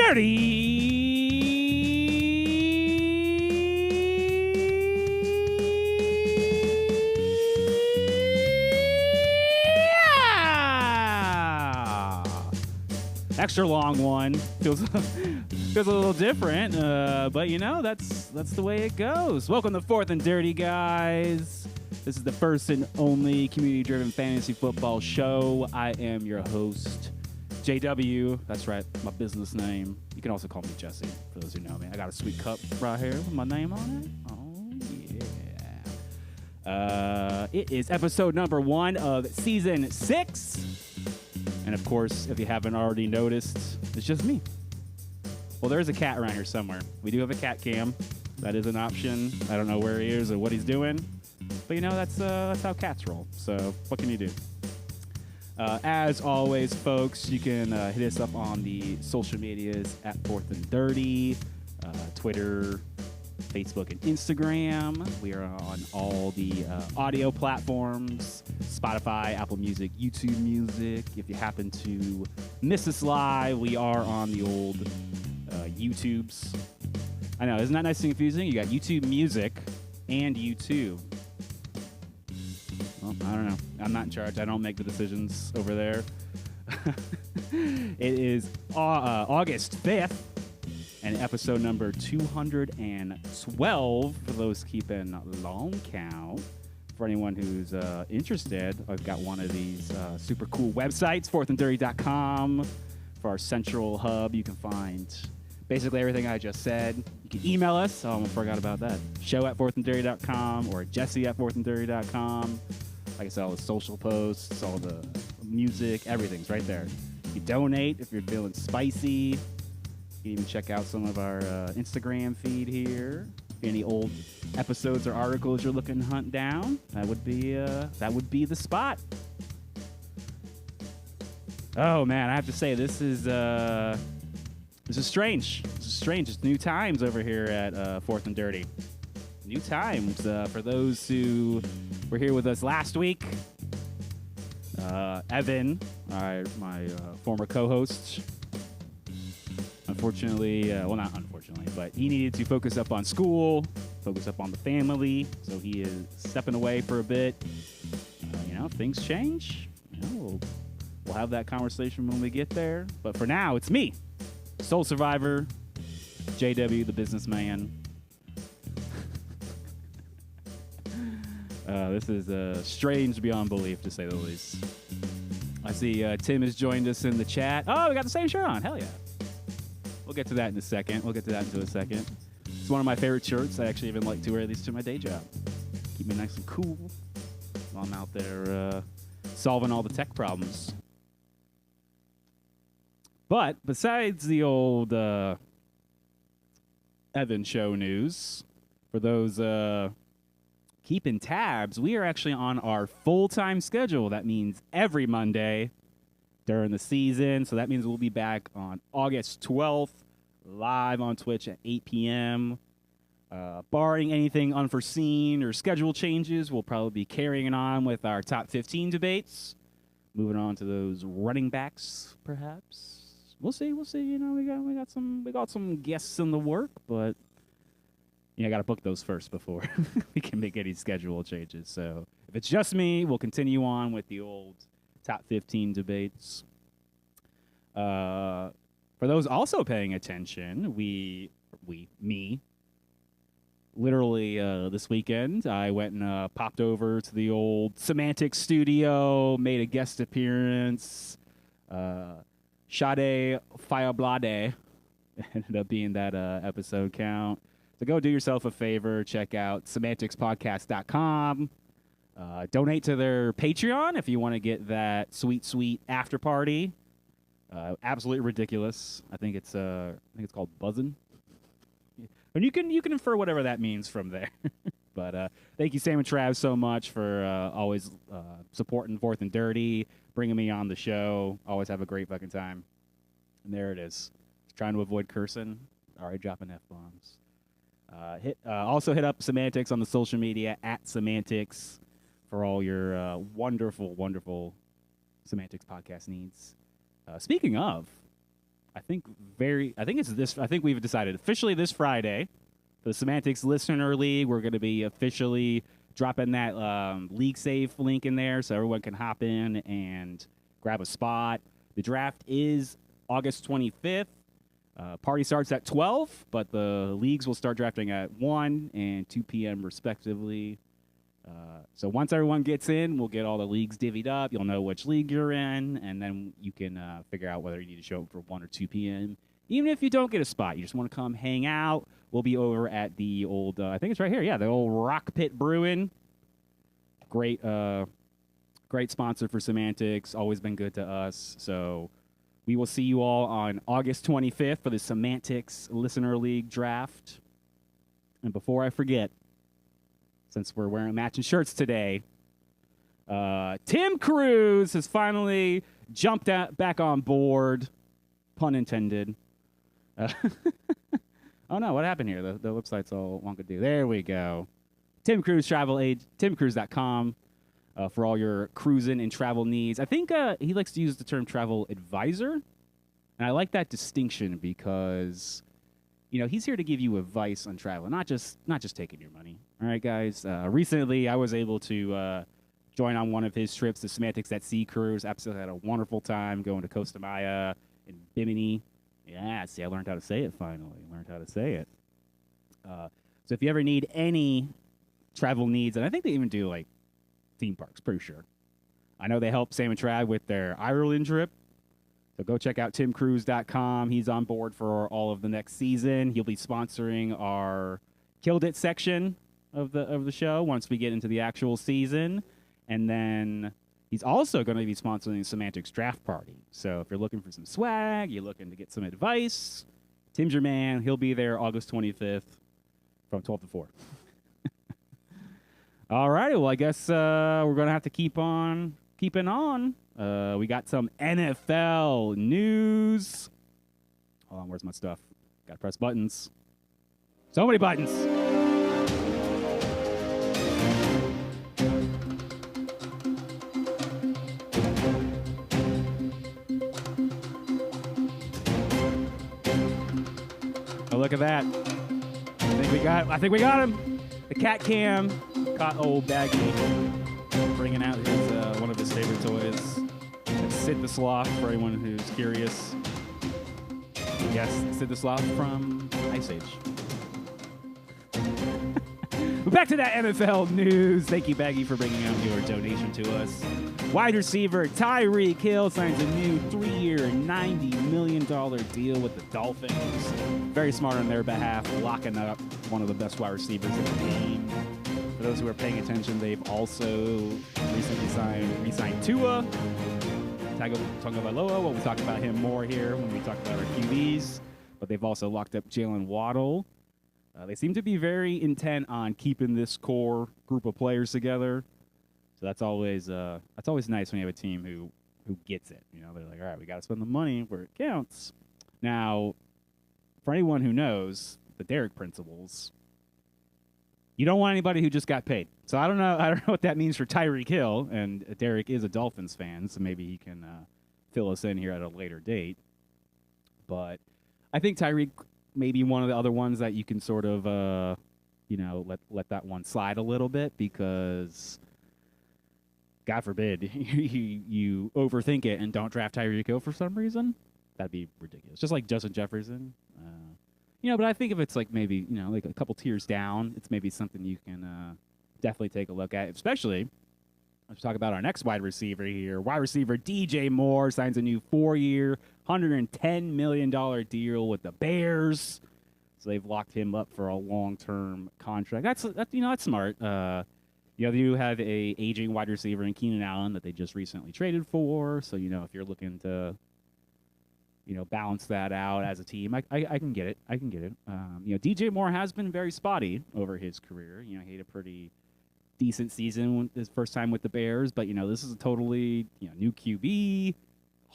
Dirty extra long one. Feels a little different, but you know, that's the way it goes. Welcome to Fourth and Dirty, guys. This is the first and only community-driven fantasy football show. I am your host, JW. That's right, my business name. You can also call me Jesse, for those who know me. I got a sweet cup right here with my name on it. Oh, yeah. It is episode number 1 of season 6. And of course, if you haven't already noticed, it's just me. Well, there's a cat around here somewhere. We do have a cat cam. That is an option. I don't know where he is or what he's doing. But you know, that's how cats roll. So what can you do? As always, folks, you can hit us up on the social medias at Fourth and Dirty, Twitter, Facebook, and Instagram. We are on all the audio platforms, Spotify, Apple Music, YouTube Music. If you happen to miss us live, we are on the old YouTubes. I know, isn't that nice and confusing? You got YouTube Music and YouTube. Well, I don't know. I'm not in charge. I don't make the decisions over there. It is August 5th. And episode number 212, for those keeping long count. For anyone who's interested, I've got one of these super cool websites, fourthanddirty.com. For our central hub, you can find basically everything I just said. You can email us. Oh, I forgot about that. Show at fourthanddirty.com or Jesse at fourthanddirty.com. Like I said, all the social posts, all the music, everything's right there. You donate if you're feeling spicy. You can even check out some of our Instagram feed here. Any old episodes or articles you're looking to hunt down, that would be the spot. Oh man, I have to say this is strange. This is strange. It's new times over here at Fourth and Dirty. New times for those who were here with us last week. Evan, my former co-host. Unfortunately, well, not unfortunately, but he needed to focus up on school, focus up on the family, so he is stepping away for a bit. You know, things change. You know, we'll have that conversation when we get there. But for now, it's me, sole survivor, JW, the businessman. This is strange beyond belief, to say the least. I see Tim has joined us in the chat. Oh, we got the same shirt on. Hell yeah. We'll get to that in a second. It's one of my favorite shirts. I actually even like to wear these to my day job. Keep me nice and cool while I'm out there solving all the tech problems. But besides the old Evan show news, for those keeping tabs, we are actually on our full-time schedule. That means every Monday during the season. So that means we'll be back on August 12th, live on Twitch at 8 p.m. Barring anything unforeseen or schedule changes, we'll probably be carrying on with our top 15 debates. Moving on to those running backs, perhaps. We'll see. You know, we got some guests in the work, but I got to book those first before we can make any schedule changes. So if it's just me, we'll continue on with the old top 15 debates. For those also paying attention, me, literally this weekend, I went and popped over to the old Semantics studio, made a guest appearance. Sade Fireblade ended up being that episode count. So go do yourself a favor, check out semanticspodcast.com. Donate to their Patreon if you want to get that sweet after party. Absolutely ridiculous. I think it's called Buzzin'. And you can infer whatever that means from there. But thank you, Sam and Trav, so much for always supporting Fourth and Dirty, bringing me on the show. Always have a great fucking time. And there it is. Trying to avoid cursing. Already dropping F-bombs. Also hit up Semantics on the social media at Semantics for all your wonderful Semantics podcast needs. Speaking of, I think we've decided officially this Friday for the Semantics Listener League. We're going to be officially dropping that league save link in there so everyone can hop in and grab a spot. The draft is August 25th. Party starts at 12, but the leagues will start drafting at 1 and 2 p.m. respectively. So once everyone gets in, we'll get all the leagues divvied up. You'll know which league you're in, and then you can figure out whether you need to show up for 1 or 2 p.m. Even if you don't get a spot, you just want to come hang out, we'll be over at the old, I think it's right here, yeah, the old Rock Pit Brewing. Great sponsor for Semantics, always been good to us. So we will see you all on August 25th for the Semantics Listener League draft. And before I forget, since we're wearing matching shirts today, Tim Cruise has finally jumped back on board, pun intended. Oh no, what happened here? The website's all wonky. There we go. Tim Cruise timcruise.com for all your cruising and travel needs. I think he likes to use the term travel advisor, and I like that distinction because he's here to give you advice on travel, not just taking your money. All right, guys. Recently, I was able to join on one of his trips, the Semantics at Sea cruise. Absolutely had a wonderful time going to Costa Maya and Bimini. Yeah, see, I learned how to say it finally. So if you ever need any travel needs, and I think they even do like theme parks, pretty sure. I know they help Sam and Trav with their Ireland trip. So go check out timcruise.com. He's on board for all of the next season. He'll be sponsoring our Killed It section of the show once we get into the actual season. And then he's also going to be sponsoring the Semantics Draft Party. So if you're looking for some swag, you're looking to get some advice, Tim's your man. He'll be there August 25th from 12 to 4. All right. Well, I guess we're going to have to keep on keeping on. We got some NFL news. Hold on, where's my stuff? Got to press buttons. So many buttons. Oh, look at that. I think we got him. The cat cam caught old Baggy bringing out his one of his favorite toys. Sid the Sloth, for anyone who's curious. Yes, Sid the Sloth from Ice Age. But back to that NFL news. Thank you, Baggy, for bringing out your donation to us. Wide receiver Tyreek Hill signs a new 3-year, $90 million deal with the Dolphins. Very smart on their behalf, locking up one of the best wide receivers in the game. For those who are paying attention, they've also recently re-signed Tua Tagovailoa. We'll talk about him more here when we talk about our QBs. But they've also locked up Jalen Waddle. They seem to be very intent on keeping this core group of players together. So that's always nice when you have a team who gets it. They're like, all right, we got to spend the money where it counts. Now, for anyone who knows the Derek principles, you don't want anybody who just got paid. So I don't know what that means for Tyreek Hill, and Derek is a Dolphins fan, so maybe he can fill us in here at a later date. But I think Tyreek may be one of the other ones that you can sort of let that one slide a little bit, because God forbid you overthink it and don't draft Tyreek Hill for some reason. That'd be ridiculous. Just like Justin Jefferson. But I think if it's like maybe, like a couple tiers down, it's maybe something you can definitely take a look at. Especially, let's talk about our next wide receiver here. Wide receiver DJ Moore signs a new 4-year, $110 million deal with the Bears. So they've locked him up for a long-term contract. That's smart. You have a aging wide receiver in Keenan Allen that they just recently traded for. So, if you're looking to balance that out as a team, I can get it. DJ Moore has been very spotty over his career. He had a pretty decent season his first time with the Bears, but this is a totally new QB,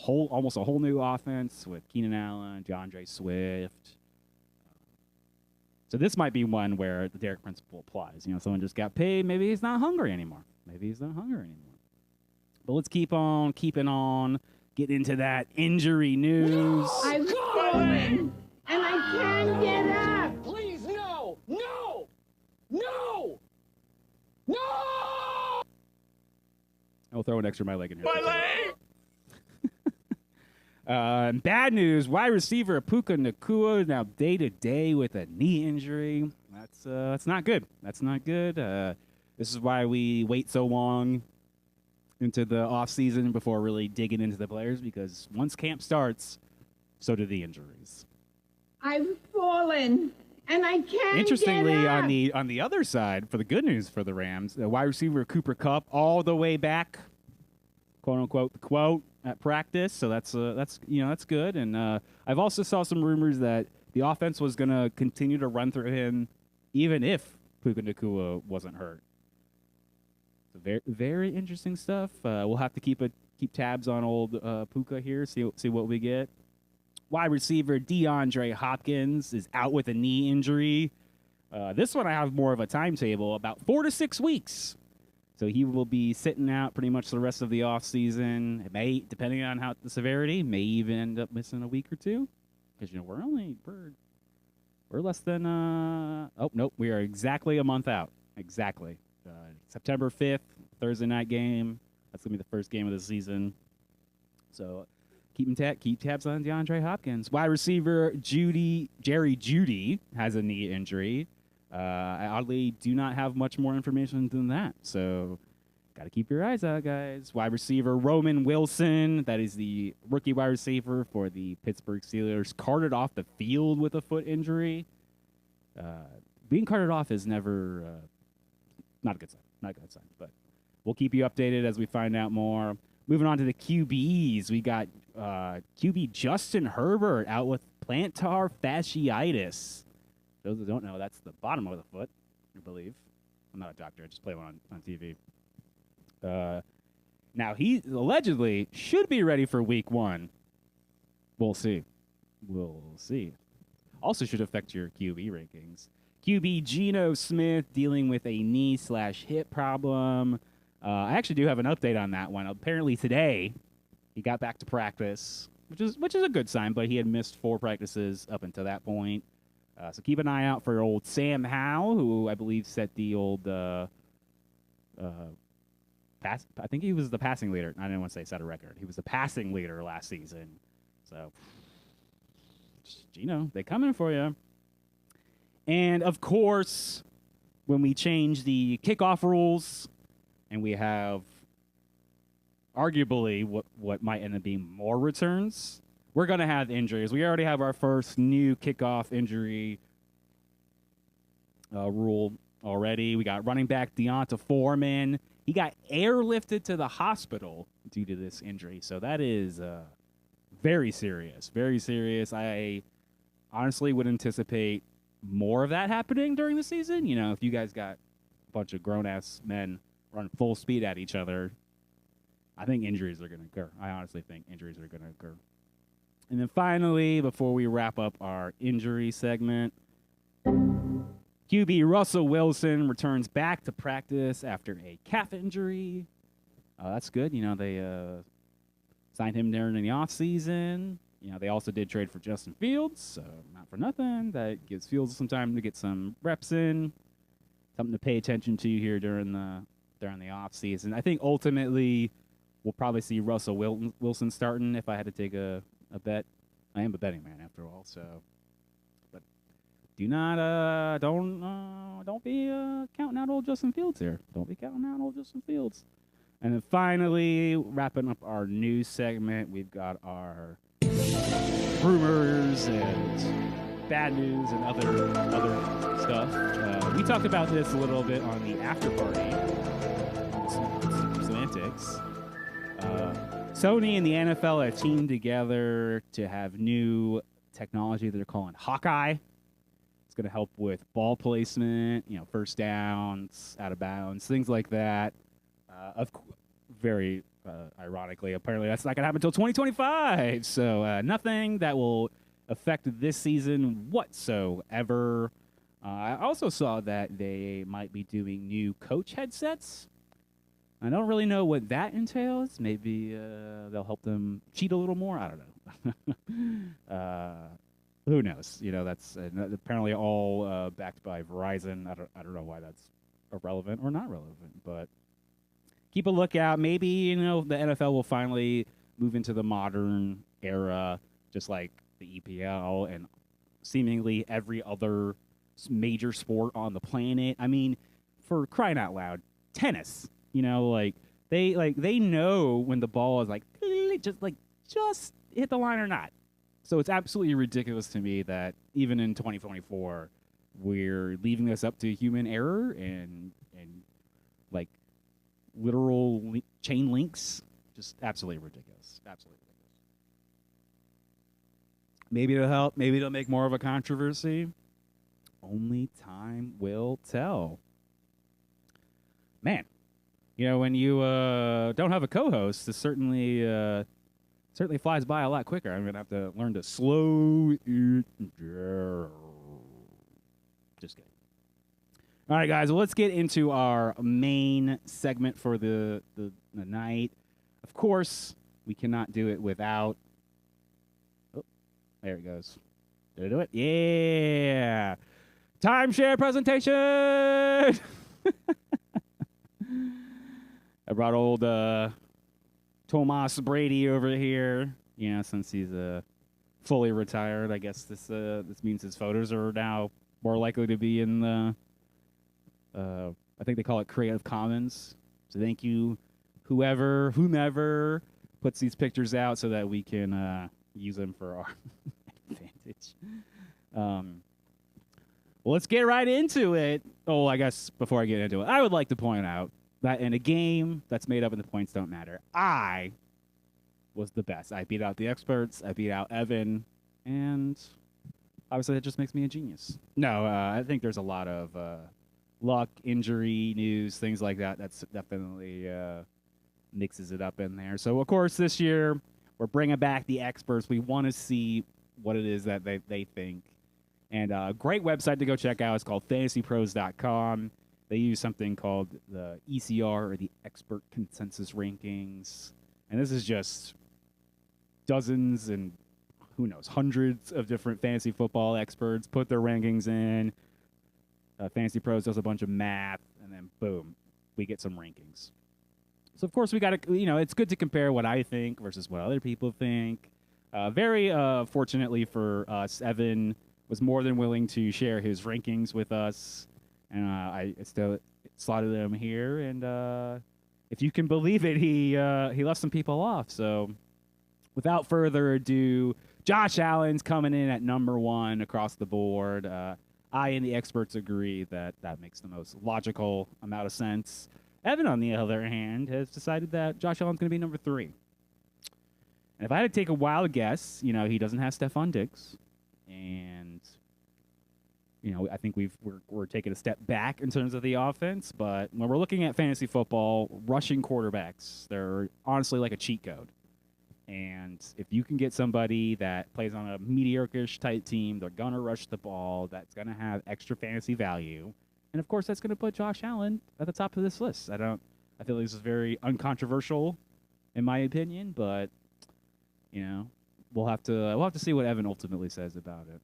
almost a whole new offense with Keenan Allen, DeAndre Swift. So this might be one where the Derek principle applies. Someone just got paid. Maybe he's not hungry anymore. But let's keep on keeping on. Get into that injury news. I falling, and I can't get up. Please, no! No! No! No! I'll throw an extra my leg in here. My leg! Bad news: wide receiver Puka Nacua now day to day with a knee injury. That's not good. That's not good. This is why we wait so long into the off season before really digging into the players, because once camp starts, so do the injuries. I've fallen, and I can't Interestingly, get up. on the other side, for the good news for the Rams, the wide receiver Cooper Kupp all the way back, quote unquote, quote at practice. So that's good. And I've also saw some rumors that the offense was going to continue to run through him, even if Puka Nacua wasn't hurt. So very very interesting stuff. We'll have to keep tabs on old Puka here. See what we get. Wide receiver DeAndre Hopkins is out with a knee injury. This one I have more of a timetable, about 4 to 6 weeks. So he will be sitting out pretty much the rest of the offseason. It may, depending on how the severity, may even end up missing a week or two. Because, we're less than, we are exactly a month out. Exactly. September 5th, Thursday night game. That's going to be the first game of the season. So keep tabs on DeAndre Hopkins. Wide receiver Jerry Jeudy has a knee injury. I oddly do not have much more information than that. So got to keep your eyes out, guys. Wide receiver Roman Wilson, that is the rookie wide receiver for the Pittsburgh Steelers, carted off the field with a foot injury. Being carted off is never not a good sign. Not a good sign, but we'll keep you updated as we find out more. Moving on to the QBs, we got QB Justin Herbert out with plantar fasciitis. Those who don't know, that's the bottom of the foot, I believe. I'm not a doctor. I just play one on TV. Now, he allegedly should be ready for week 1. We'll see. We'll see. Also should affect your QB rankings. QB Geno Smith dealing with a knee/hip problem. I actually do have an update on that one. Apparently today, he got back to practice, which is a good sign, but he had missed 4 practices up until that point. So keep an eye out for old Sam Howell, who I believe set the old pass. I think he was the passing leader. I didn't want to say set a record. He was the passing leader last season. So, they coming for you. And of course, when we change the kickoff rules, and we have arguably what might end up being more returns, we're going to have injuries. We already have our first new kickoff injury rule already. We got running back Deonta Foreman. He got airlifted to the hospital due to this injury. So that is very serious. Very serious. I honestly would anticipate more of that happening during the season. If you guys got a bunch of grown-ass men running full speed at each other, I think injuries are going to occur. I honestly think injuries are going to occur. And then finally, before we wrap up our injury segment, QB Russell Wilson returns back to practice after a calf injury. That's good. They signed him during the offseason. They also did trade for Justin Fields, so not for nothing. That gives Fields some time to get some reps in. Something to pay attention to here during the offseason. I think ultimately we'll probably see Russell Wilson starting if I had to take a bet. I am a betting man after all, so. But do not don't be counting out old Justin Fields here. Don't be counting out old Justin Fields. And then finally, wrapping up our news segment, we've got our rumors and bad news and other stuff. We talked about this a little bit on the after party. Semantics. Sony and the NFL have teamed together to have new technology that they're calling Hawkeye. It's going to help with ball placement, first downs, out of bounds, things like that. Very ironically, apparently that's not going to happen until 2025. So nothing that will affect this season whatsoever. I also saw that they might be doing new coach headsets. I don't really know what that entails. Maybe they'll help them cheat a little more. I don't know. Who knows? You know, that's apparently all backed by Verizon. I don't know why that's irrelevant or not relevant, but keep a lookout. Maybe, you know, the NFL will finally move into the modern era, just like the EPL and seemingly every other major sport on the planet. I mean, for crying out loud, tennis. You know, they know when the ball is just hit the line or not. So it's absolutely ridiculous to me that even in 2024, we're leaving this up to human error and like literal chain links. Just absolutely ridiculous. Absolutely ridiculous. Maybe it'll help. Maybe it'll make more of a controversy. Only time will tell. Man, you know, when you don't have a co-host, this certainly flies by a lot quicker. I'm gonna have to learn to slow it down. Just kidding. All right, guys. Well, let's get into our main segment for the night. Of course, we cannot do it without. Oh, there it goes. Did I do it? Yeah. Timeshare presentation. I brought old Tomas Brady over here. You know, since he's fully retired, I guess this means his photos are now more likely to be in the. I think they call it Creative Commons. So thank you, whomever puts these pictures out, so that we can use them for our advantage. Well, let's get right into it. Oh, I guess before I get into it, I would like to point out that in a game that's made up and the points don't matter, I was the best. I beat out the experts. I beat out Evan. And obviously that just makes me a genius. No, I think there's a lot of luck, injury news, things like that. That's definitely mixes it up in there. So, of course, this year we're bringing back the experts. We want to see what it is that they think. And a great website to go check out is called fantasypros.com. They use something called the ECR, or the Expert Consensus Rankings. And this is just dozens and, who knows, hundreds of different fantasy football experts put their rankings in. Fantasy Pros does a bunch of math, and then boom, we get some rankings. So, of course, we got to, you know, it's good to compare what I think versus what other people think. Very fortunately for us, Evan was more than willing to share his rankings with us. And I still slotted them here. And if you can believe it, he left some people off. So without further ado, Josh Allen's coming in at number 1 across the board. I and the experts agree that that makes the most logical amount of sense. Evan, on the other hand, has decided that Josh Allen's going to be number 3. And if I had to take a wild guess, you know, he doesn't have Stephon Diggs. And, you know, I think we're taking a step back in terms of the offense. But when we're looking at fantasy football, rushing quarterbacks, they're honestly like a cheat code. And if you can get somebody that plays on a mediocre-ish type team, they're going to rush the ball, that's going to have extra fantasy value. And, of course, that's going to put Josh Allen at the top of this list. I feel like this is very uncontroversial, in my opinion, but, you know, we'll have to see what Evan ultimately says about it.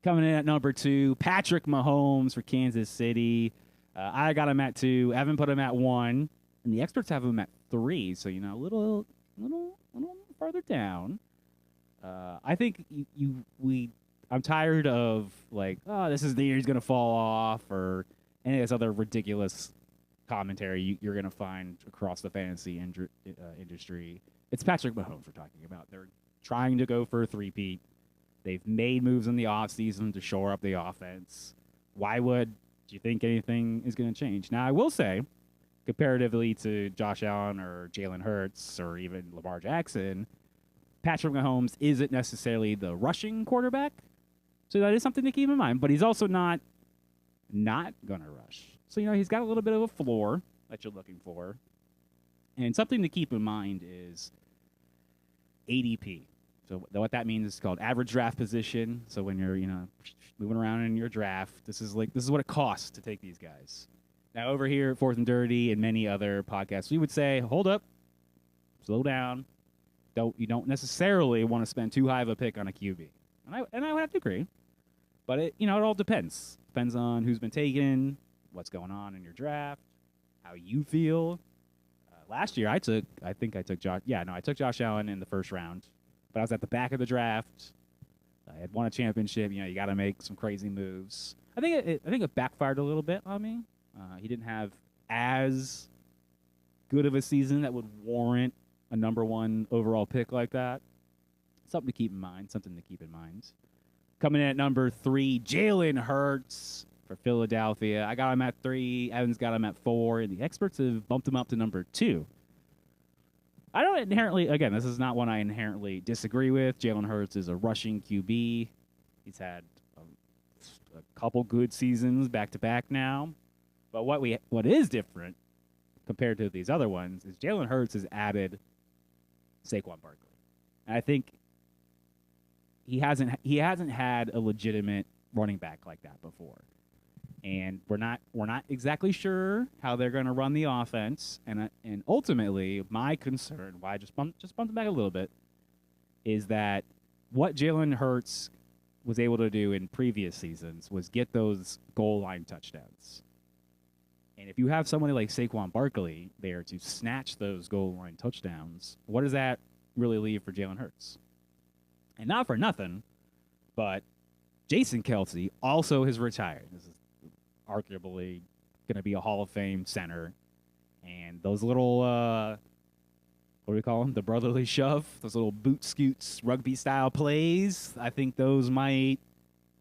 Coming in at number 2, Patrick Mahomes for Kansas City. I got him at 2. Evan put him at 1, and the experts have him at 3. So, you know, a little farther down. I think I'm tired of like, oh, this is the year he's gonna fall off, or any of this other ridiculous commentary you're gonna find across the fantasy industry. It's Patrick Mahomes we're talking about. They're trying to go for a three-peat. They've made moves in the offseason to shore up the offense. Why would you think anything is going to change? Now, I will say, comparatively to Josh Allen or Jalen Hurts or even Lamar Jackson, Patrick Mahomes isn't necessarily the rushing quarterback. So that is something to keep in mind. But he's also not going to rush. So, you know, he's got a little bit of a floor that you're looking for. And something to keep in mind is ADP. So what that means is called average draft position. So when you're, you know, moving around in your draft, this is what it costs to take these guys. Now, over here at Fourth and Dirty and many other podcasts, we would say, hold up, slow down. You don't necessarily want to spend too high of a pick on a QB. And I would have to agree. But it all depends. Depends on who's been taken, what's going on in your draft, how you feel. Last year, I took Josh Allen in the first round, but I was at the back of the draft. I had won a championship. You got to make some crazy moves. I think it backfired a little bit on me. He didn't have as good of a season that would warrant a number 1 overall pick like that. Something to keep in mind. Coming in at number 3, Jalen Hurts for Philadelphia. I got him at 3. Evan's got him at 4. And the experts have bumped him up to number 2. I don't inherently, again, this is not one I inherently disagree with. Jalen Hurts is a rushing QB. He's had a couple good seasons back-to-back now. But what is different compared to these other ones is Jalen Hurts has added Saquon Barkley. And I think he hasn't had a legitimate running back like that before. And we're not exactly sure how they're going to run the offense. And ultimately, my concern, why I just bumped it back a little bit, is that what Jalen Hurts was able to do in previous seasons was get those goal line touchdowns. And if you have somebody like Saquon Barkley there to snatch those goal line touchdowns, what does that really leave for Jalen Hurts? And not for nothing, but Jason Kelce also has retired. This is arguably going to be a Hall of Fame center. And those little, what do we call them? The brotherly shove, those little boot scoots, rugby-style plays. I think those might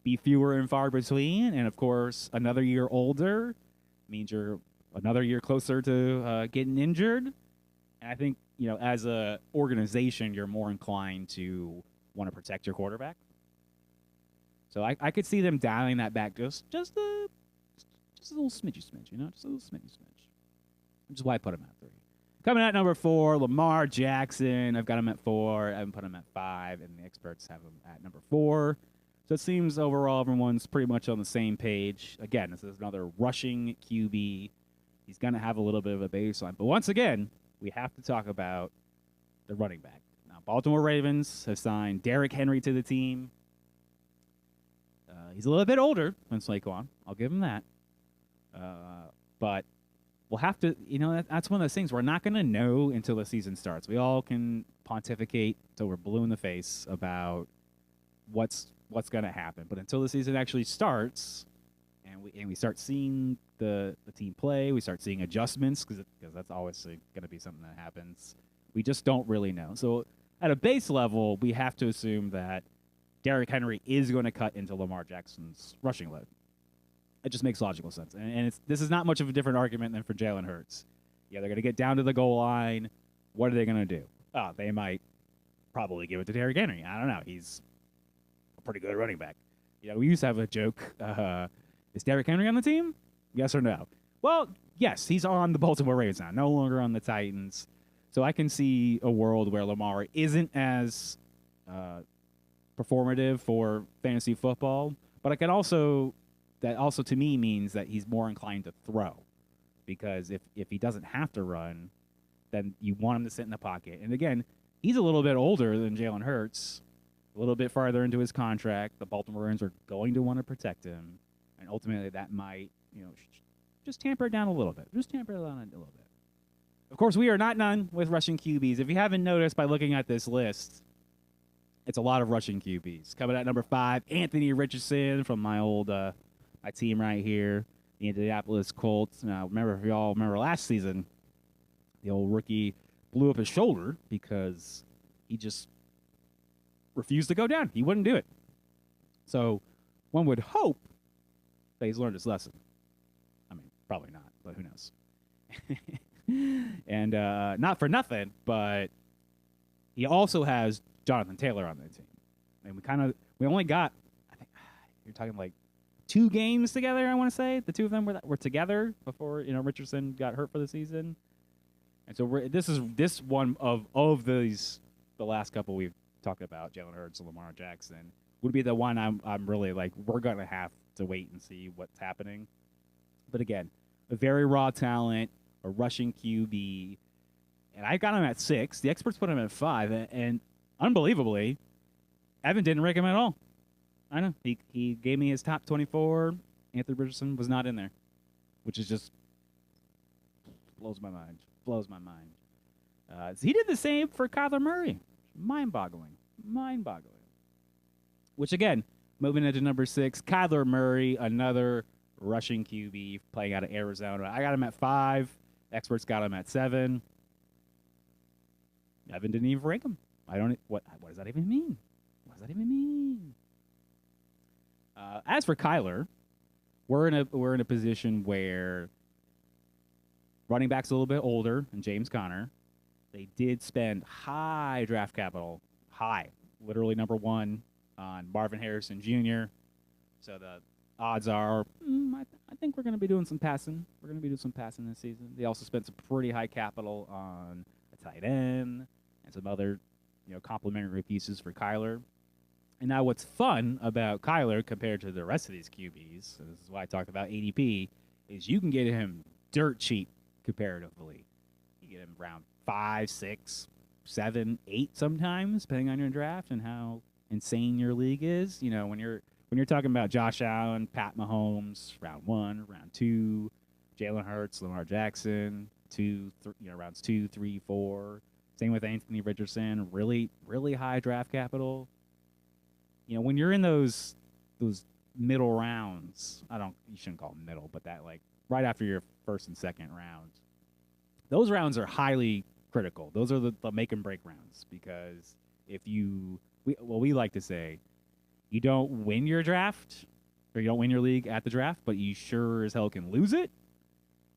be fewer and far between. And, of course, another year older means you're another year closer to getting injured. And I think, as a organization, you're more inclined to want to protect your quarterback. So I could see them dialing that back just a little smidgy, just a little smidgy. Which is why I put him at 3. Coming at number 4, Lamar Jackson. I've got him at 4. I haven't put him at 5, and the experts have him at number 4. So it seems overall everyone's pretty much on the same page. Again, this is another rushing QB. He's going to have a little bit of a baseline. But once again, we have to talk about the running back. Now, Baltimore Ravens have signed Derrick Henry to the team. He's a little bit older than Saquon. I'll give him that. But we'll have to, that's one of those things we're not going to know until the season starts. We all can pontificate until we're blue in the face about what's going to happen. But until the season actually starts and we start seeing the team play, we start seeing adjustments because that's always going to be something that happens. We just don't really know. So at a base level, we have to assume that Derrick Henry is going to cut into Lamar Jackson's rushing load. It just makes logical sense. And this is not much of a different argument than for Jalen Hurts. Yeah, they're going to get down to the goal line. What are they going to do? They might probably give it to Derrick Henry. I don't know. He's a pretty good running back. We used to have a joke. Is Derrick Henry on the team? Yes or no? Well, yes, he's on the Baltimore Ravens now, no longer on the Titans. So I can see a world where Lamar isn't as performative for fantasy football, but that also to me means that he's more inclined to throw, because if he doesn't have to run, then you want him to sit in the pocket. And again, he's a little bit older than Jalen Hurts, a little bit farther into his contract. The Baltimore Ravens are going to want to protect him, and ultimately that might just tamper it down a little bit. Of course, we are not done with rushing QBs. If you haven't noticed by looking at this list, it's a lot of rushing QBs. Coming at number 5, Anthony Richardson from my old my team right here, the Indianapolis Colts. Now, if y'all remember last season, the old rookie blew up his shoulder because he just refused to go down. He wouldn't do it. So one would hope that he's learned his lesson. I mean, probably not, but who knows? And not for nothing, but he also has Jonathan Taylor on the team. And we only got, I think, you're talking like 2 games together, I want to say. The 2 of them were together before, Richardson got hurt for the season. And so this is one of these, the last couple we've talked about, Jalen Hurts and Lamar Jackson, would be the one I'm really like, we're going to have to wait and see what's happening. But again, a very raw talent, a rushing QB, and I got him at 6. The experts put him at 5, and unbelievably, Evan didn't rank him at all. I know. He gave me his top 24. Anthony Richardson was not in there, which is just blows my mind. Blows my mind. He did the same for Kyler Murray. Mind-boggling. Mind-boggling. Which, again, moving into number 6, Kyler Murray, another rushing QB playing out of Arizona. I got him at 5. Experts got him at 7. Evan didn't even rank him. What does that even mean? What does that even mean? As for Kyler, we're in a position where running back's a little bit older than James Conner. They did spend high draft capital, literally number 1 on Marvin Harrison Jr. So the odds are, I think we're going to be doing some passing. We're going to be doing some passing this season. They also spent some pretty high capital on a tight end and some other, complementary pieces for Kyler. And now what's fun about Kyler compared to the rest of these QBs, so this is why I talked about ADP, is you can get him dirt cheap comparatively. You get him around 5, 6, 7, 8 sometimes, depending on your draft and how insane your league is. When you're talking about Josh Allen, Pat Mahomes, round 1, round 2, Jalen Hurts, Lamar Jackson, rounds 2, 3, 4. Same with Anthony Richardson, really, really high draft capital. When you're in those middle rounds, you shouldn't call them middle, but that right after your first and second round, those rounds are highly critical. Those are the make and break rounds, because if we like to say, you don't win your draft or you don't win your league at the draft, but you sure as hell can lose it.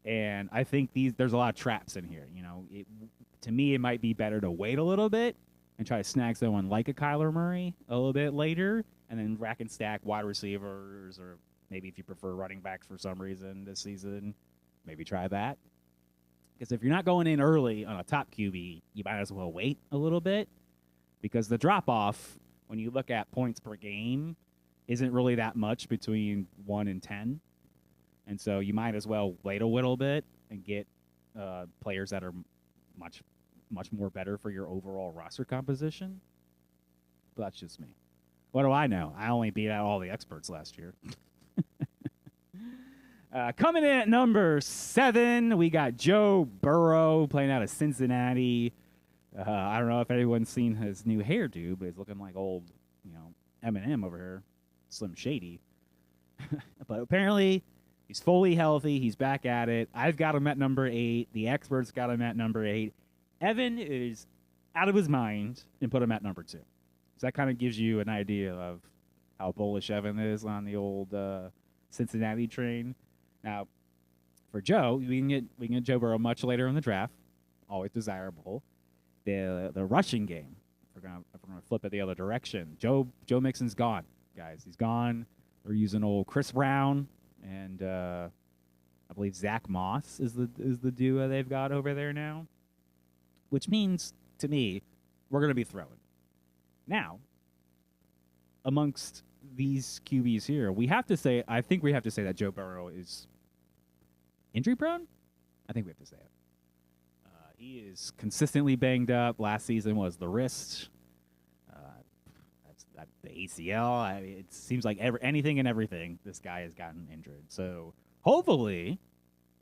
And I think there's a lot of traps in here. To me, it might be better to wait a little bit and try to snag someone like a Kyler Murray a little bit later, and then rack and stack wide receivers, or maybe if you prefer running backs for some reason this season, maybe try that. Because if you're not going in early on a top QB, you might as well wait a little bit, because the drop-off, when you look at points per game, isn't really that much between 1 and 10. And so you might as well wait a little bit and get players that are much more better for your overall roster composition. But that's just me. What do I know? I only beat out all the experts last year. Coming in at number 7, we got Joe Burrow playing out of Cincinnati. I don't know if anyone's seen his new hairdo, but he's looking like old, Eminem over here, Slim Shady. But apparently, he's fully healthy. He's back at it. I've got him at number 8. The experts got him at number 8. Evan is out of his mind and put him at number 2. So that kind of gives you an idea of how bullish Evan is on the old Cincinnati train. Now, for Joe, we can get Joe Burrow much later in the draft. Always desirable. The rushing game, if we're gonna flip it the other direction. Joe Mixon's gone, guys. He's gone. They're using old Chris Brown and I believe Zach Moss is the duo they've got over there now, which means to me we're gonna be throwing. Now, amongst these QBs here, I think we have to say that Joe Burrow is injury prone. I think we have to say it. He is consistently banged up. Last season was the wrist. That's the ACL. It seems like anything and everything this guy has gotten injured. So hopefully,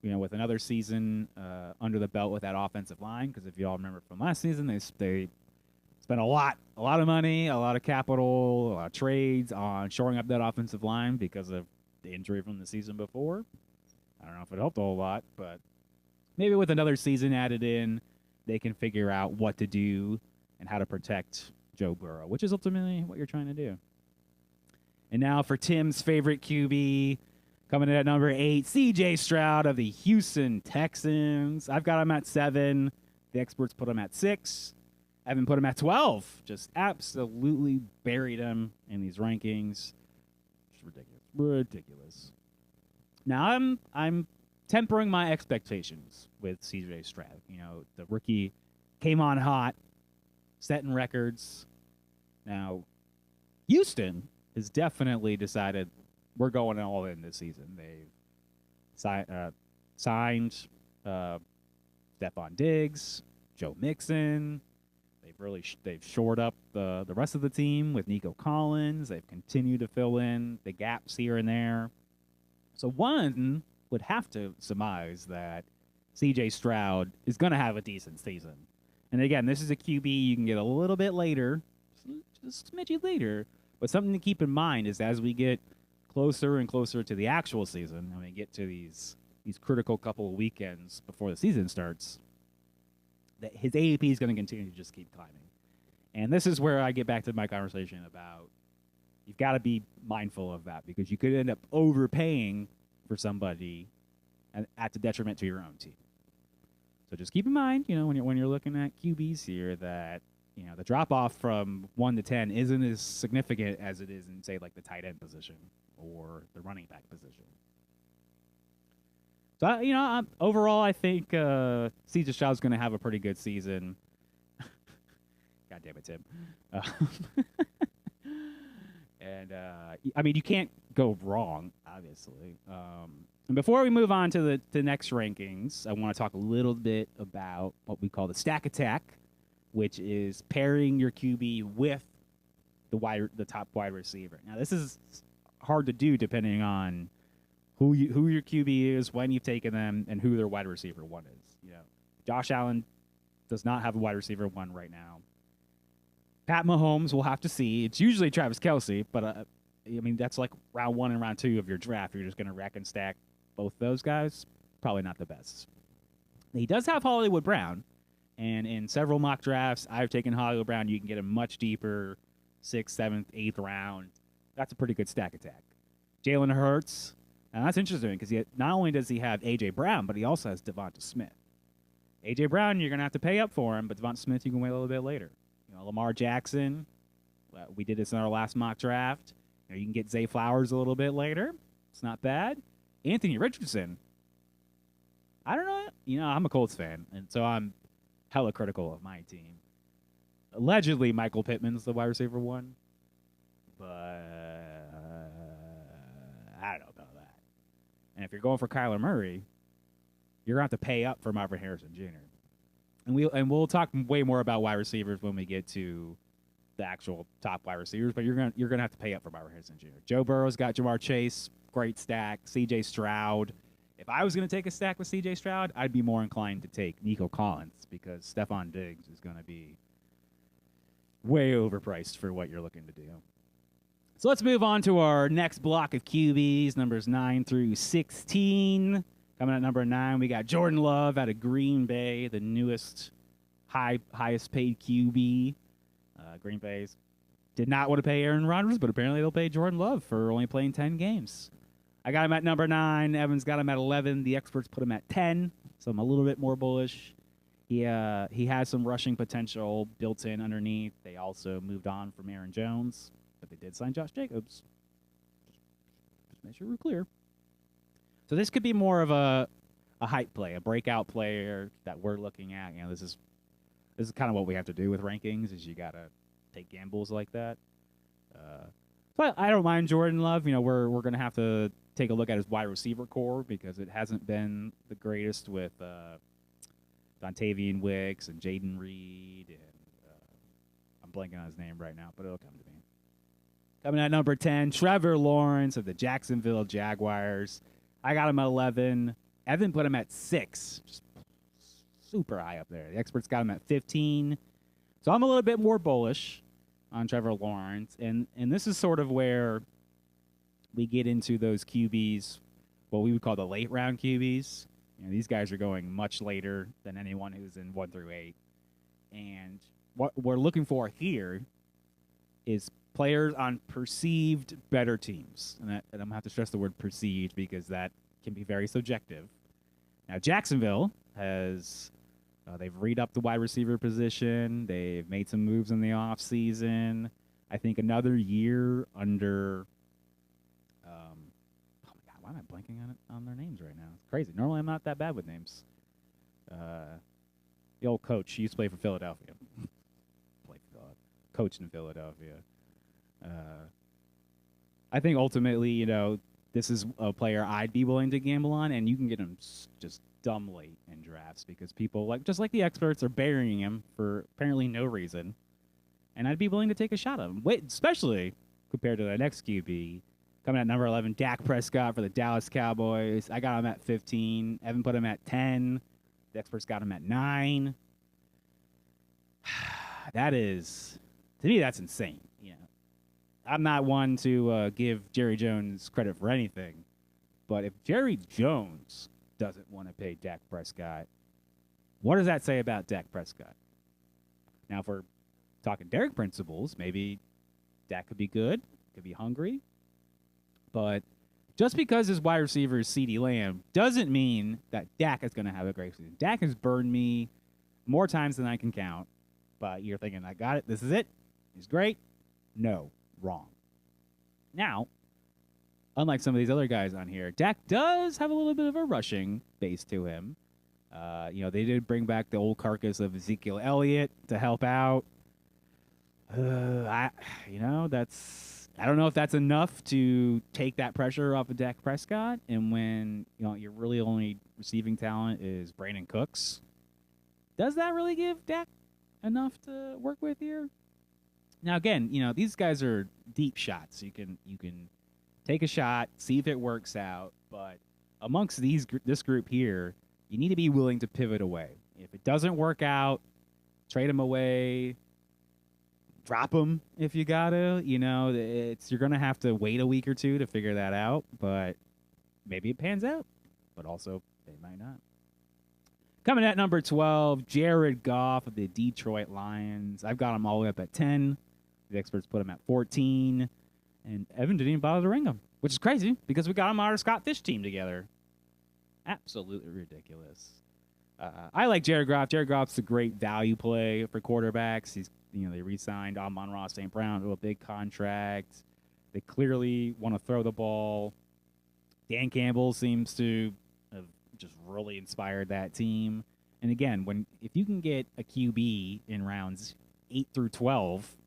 with another season under the belt with that offensive line, because if you all remember from last season, they spent a lot of money, a lot of capital, a lot of trades on shoring up that offensive line because of the injury from the season before. I don't know if it helped a whole lot, but maybe with another season added in, they can figure out what to do and how to protect Joe Burrow, which is ultimately what you're trying to do. And now for Tim's favorite QB, coming in at number 8, C.J. Stroud of the Houston Texans. I've got him at 7. The experts put him at 6. Evan put him at 12. Just absolutely buried him in these rankings. Just ridiculous. Now I'm tempering my expectations with C.J. Stroud. The rookie came on hot, setting records. Now, Houston has definitely decided we're going all in this season. They've signed Stephon Diggs, Joe Mixon. They've shored up the rest of the team with Nico Collins. They've continued to fill in the gaps here and there. So one would have to surmise that C.J. Stroud is going to have a decent season. And again, this is a QB you can get a little bit later, just a smidgy later. But something to keep in mind is as we get closer and closer to the actual season, and we get to these critical couple of weekends before the season starts, that his AAP is going to continue to just keep climbing. And this is where I get back to my conversation about you've got to be mindful of that because you could end up overpaying for somebody at the detriment to your own team. So just keep in mind, when you're looking at QBs here, that the drop off from 1 to 10 isn't as significant as it is in, say, like the tight end position or the running back position. So overall, I think C.J. Stroud's going to have a pretty good season. God damn it, Tim. And you can't go wrong, obviously. And before we move on to the next rankings, I want to talk a little bit about what we call the stack attack, which is pairing your QB with the top wide receiver. Now, this is hard to do depending on who your QB is, when you've taken them, and who their wide receiver one is. Josh Allen does not have a wide receiver one right now. Pat Mahomes, we'll have to see. It's usually Travis Kelce, but that's like round 1 and round 2 of your draft. You're just going to rack and stack both those guys. Probably not the best. He does have Hollywood Brown, and in several mock drafts, I've taken Hollywood Brown. You can get a much deeper 6th, 7th, 8th round. That's a pretty good stack attack. Jalen Hurts. And that's interesting because not only does he have A.J. Brown, but he also has Devonta Smith. A.J. Brown, you're going to have to pay up for him, but Devonta Smith, you can wait a little bit later. Lamar Jackson, we did this in our last mock draft. You can get Zay Flowers a little bit later. It's not bad. Anthony Richardson. I don't know. I'm a Colts fan, and so I'm hella critical of my team. Allegedly, Michael Pittman's the wide receiver one, but I don't know about that. And if you're going for Kyler Murray, you're going to have to pay up for Marvin Harrison Jr. And we'll talk way more about wide receivers when we get to the actual top wide receivers, but you're gonna have to pay up for Marvin Harrison Jr. Joe Burrow's got Jamar Chase, great stack. C.J. Stroud. If I was gonna take a stack with C.J. Stroud, I'd be more inclined to take Nico Collins because Stephon Diggs is gonna be way overpriced for what you're looking to do. So let's move on to our next block of QBs, numbers 9 through 16. Coming at number 9, we got Jordan Love out of Green Bay, the newest highest paid QB. Green Bay's did not want to pay Aaron Rodgers, but apparently they'll pay Jordan Love for only playing 10 games. I got him at number 9. Evan's got him at 11. The experts put him at 10, so I'm a little bit more bullish. He has some rushing potential built in underneath. They also moved on from Aaron Jones, but they did sign Josh Jacobs. Just make sure we're clear. So this could be more of a hype play, a breakout player that we're looking at. This is kind of what we have to do with rankings is you got to take gambles like that. So I don't mind Jordan Love. We're going to have to take a look at his wide receiver core because it hasn't been the greatest with Dontavian Wicks and Jaden Reed. And I'm blanking on his name right now, but it'll come to me. Coming at number 10, Trevor Lawrence of the Jacksonville Jaguars. I got him at 11. Evan put him at 6. Just super high up there. The experts got him at 15. So I'm a little bit more bullish on Trevor Lawrence. And this is sort of where we get into those QBs, what we would call the late round QBs. These guys are going much later than anyone who's in 1 through 8. And what we're looking for here is players on perceived better teams. And I'm going to have to stress the word perceived because that can be very subjective. Now, Jacksonville has, they've re-upped the wide receiver position. They've made some moves in the offseason. I think another year under, oh my God, why am I blanking on their names right now? It's crazy. Normally I'm not that bad with names. The old coach, he used to play for Philadelphia. Coached in Philadelphia. I think ultimately, this is a player I'd be willing to gamble on, and you can get him just dumb late in drafts because people just like the experts are burying him for apparently no reason, and I'd be willing to take a shot at him. Wait, especially compared to the next QB coming at number 11, Dak Prescott for the Dallas Cowboys. I got him at 15. Evan put him at 10. The experts got him at 9. That is, to me, that's insane. I'm not one to give Jerry Jones credit for anything, but if Jerry Jones doesn't want to pay Dak Prescott, what does that say about Dak Prescott? Now, if we're talking Derek principles, maybe Dak could be good, could be hungry, but just because his wide receiver is CeeDee Lamb doesn't mean that Dak is going to have a great season. Dak has burned me more times than I can count, but you're thinking, I got it, this is it, he's great. No. Wrong. Now, unlike some of these other guys on here, Dak does have a little bit of a rushing base to him. They did bring back the old carcass of Ezekiel Elliott to help out. I don't know if that's enough to take that pressure off of Dak Prescott. And when your really only receiving talent is Brandon Cooks, does that really give Dak enough to work with here? Now, again, these guys are deep shots. You can take a shot, see if it works out. But amongst this group here, you need to be willing to pivot away. If it doesn't work out, trade them away, drop them if you gotta. You're gonna have to wait a week or two to figure that out. But maybe it pans out. But also, it might not. Coming at number 12, Jared Goff of the Detroit Lions. I've got him all the way up at 10. The experts put him at 14. And Evan didn't even bother to ring him, which is crazy because we got him on our Scott Fish team together. Absolutely ridiculous. I like Jared Goff. Jared Goff's a great value play for quarterbacks. They re-signed Amon-Ra St. Brown to a big contract. They clearly want to throw the ball. Dan Campbell seems to have just really inspired that team. And again, if you can get a QB in rounds 8 through 12,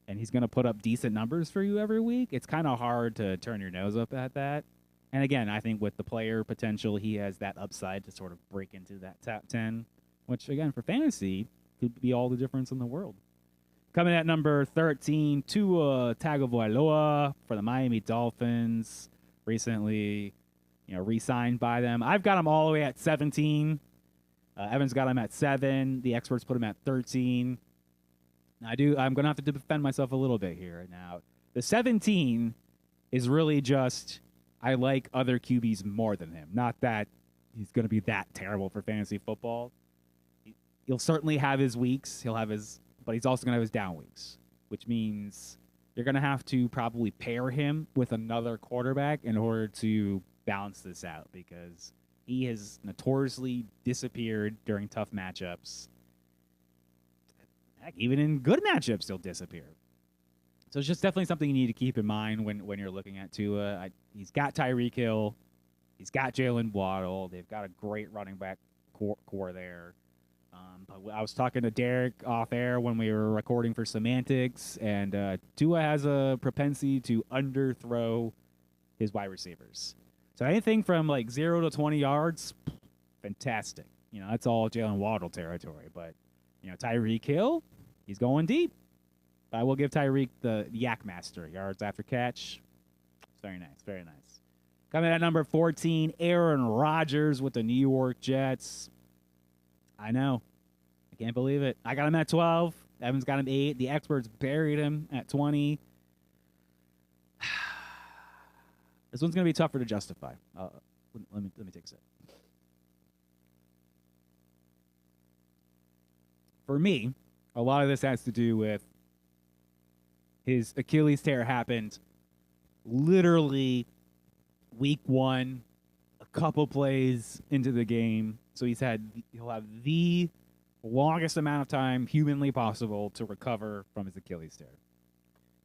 and he's going to put up decent numbers for you every week, it's kind of hard to turn your nose up at that. And again, I think with the player potential, he has that upside to sort of break into that top 10, which again, for fantasy, could be all the difference in the world. Coming at number 13, Tua Tagovailoa for the Miami Dolphins. Recently, re-signed by them. I've got him all the way at 17. Evan's got him at 7. The experts put him at 13. Now, I'm going to have to defend myself a little bit here. Now, the 17 is really just I like other QBs more than him. Not that he's going to be that terrible for fantasy football. He'll certainly have his weeks. But he's also going to have his down weeks, which means you're going to have to probably pair him with another quarterback in order to balance this out because he has notoriously disappeared during tough matchups. Heck, even in good matchups, he'll disappear. So it's just definitely something you need to keep in mind when you're looking at Tua. He's got Tyreek Hill. He's got Jalen Waddle. They've got a great running back core there. But I was talking to Derek off air when we were recording for Semantics, and Tua has a propensity to underthrow his wide receivers. So anything from like 0 to 20 yards, fantastic. That's all Jalen Waddle territory. But Tyreek Hill, he's going deep. I will give Tyreek the Yak Master, yards after catch. It's very nice, very nice. Coming at number 14, Aaron Rodgers with the New York Jets. I know. I can't believe it. I got him at 12. Evan's got him 8. The experts buried him at 20. This one's going to be tougher to justify. Let me take a sip. For me, a lot of this has to do with his Achilles tear happened literally week 1, a couple plays into the game. So he'll have the longest amount of time humanly possible to recover from his Achilles tear.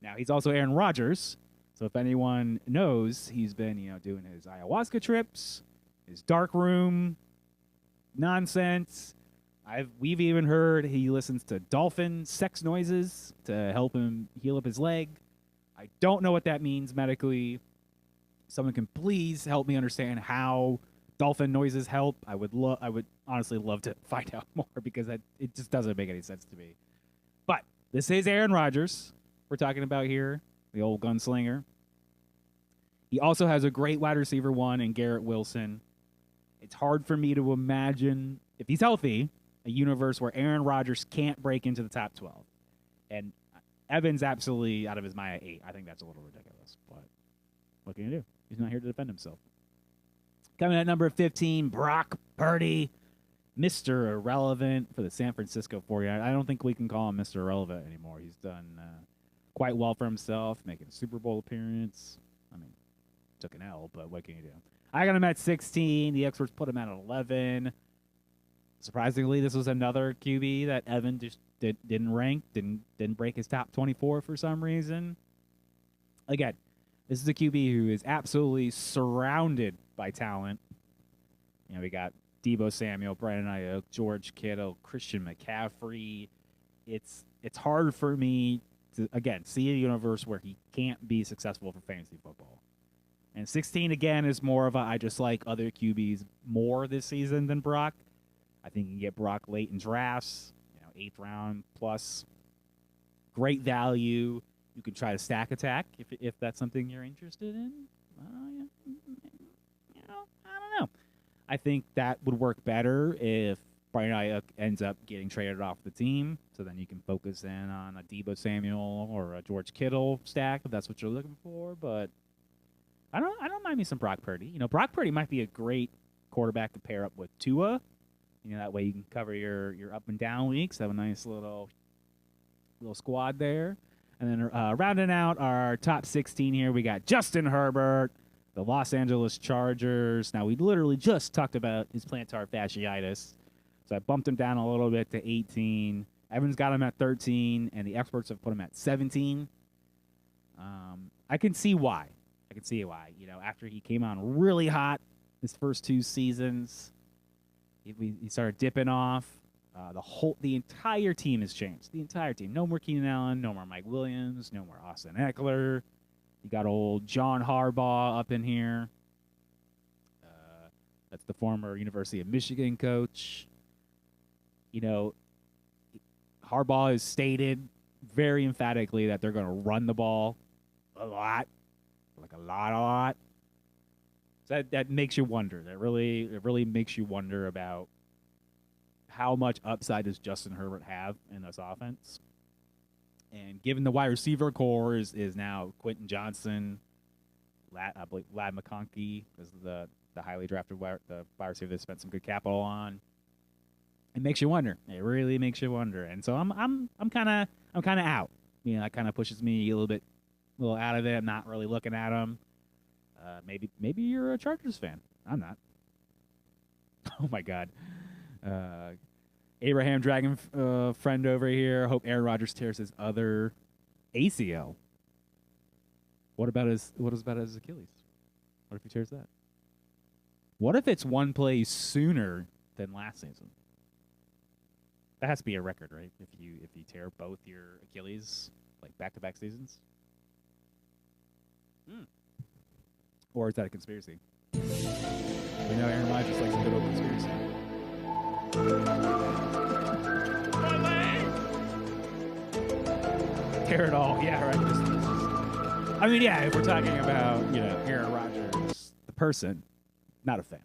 Now, he's also Aaron Rodgers. So if anyone knows, he's been, doing his ayahuasca trips, his dark room nonsense. We've even heard he listens to dolphin sex noises to help him heal up his leg. I don't know what that means medically. someone can please help me understand how dolphin noises help, I would honestly love to find out more because it just doesn't make any sense to me. But this is Aaron Rodgers we're talking about here, the old gunslinger. He also has a great wide receiver one in Garrett Wilson. It's hard for me to imagine, if he's healthy, a universe where Aaron Rodgers can't break into the top 12. And Evans absolutely out of his mind at 8. I think that's a little ridiculous. But what can you do? He's not here to defend himself. Coming at number 15, Brock Purdy, Mr. Irrelevant for the San Francisco 49ers. I don't think we can call him Mr. Irrelevant anymore. He's done quite well for himself, making a Super Bowl appearance. I mean, took an L, but what can you do? I got him at 16. The experts put him at 11. Surprisingly, this was another QB that Evan just didn't rank, didn't break his top 24 for some reason. Again, this is a QB who is absolutely surrounded by talent. You know, we got Deebo Samuel, Brandon Ayuk, George Kittle, Christian McCaffrey. It's hard for me to, again, see a universe where he can't be successful for fantasy football. And 16, again, is more of a I just like other QBs more this season than Brock. I think you can get Brock late in drafts, 8th round plus. Great value. You can try to stack attack if that's something you're interested in. I don't know. I think that would work better if Brian Ayuk ends up getting traded off the team, so then you can focus in on a Deebo Samuel or a George Kittle stack if that's what you're looking for. But I don't mind me some Brock Purdy. Brock Purdy might be a great quarterback to pair up with Tua. That way you can cover your up and down weeks. Have a nice little squad there. And then rounding out our top 16 here, we got Justin Herbert, the Los Angeles Chargers. Now, we literally just talked about his plantar fasciitis, so I bumped him down a little bit to 18. Evans got him at 13, and the experts have put him at 17. I can see why. After he came on really hot his first 2 seasons, he started dipping off. The entire team has changed. The entire team. No more Keenan Allen. No more Mike Williams. No more Austin Eckler. You got old John Harbaugh up in here. That's the former University of Michigan coach. Harbaugh has stated very emphatically that they're going to run the ball a lot, like a lot. So that makes you wonder. It really makes you wonder about how much upside does Justin Herbert have in this offense. And given the wide receiver core is now Quentin Johnson, I believe Lad McConkey is the highly drafted wide receiver they spent some good capital on. It makes you wonder. It really makes you wonder. And so I'm kind of out. That kind of pushes me a little out of it. I'm not really looking at them. Maybe you're a Chargers fan. I'm not. Oh my God. Abraham Dragon friend over here. Hope Aaron Rodgers tears his other ACL. What about his Achilles? What if he tears that? What if it's one play sooner than last season? That has to be a record, right? If you tear both your Achilles like back-to-back seasons. Or is that a conspiracy? We know Aaron Rodgers likes a good old conspiracy. Tear it all. Yeah, right. If we're talking about, Aaron Rodgers, the person, not a fan.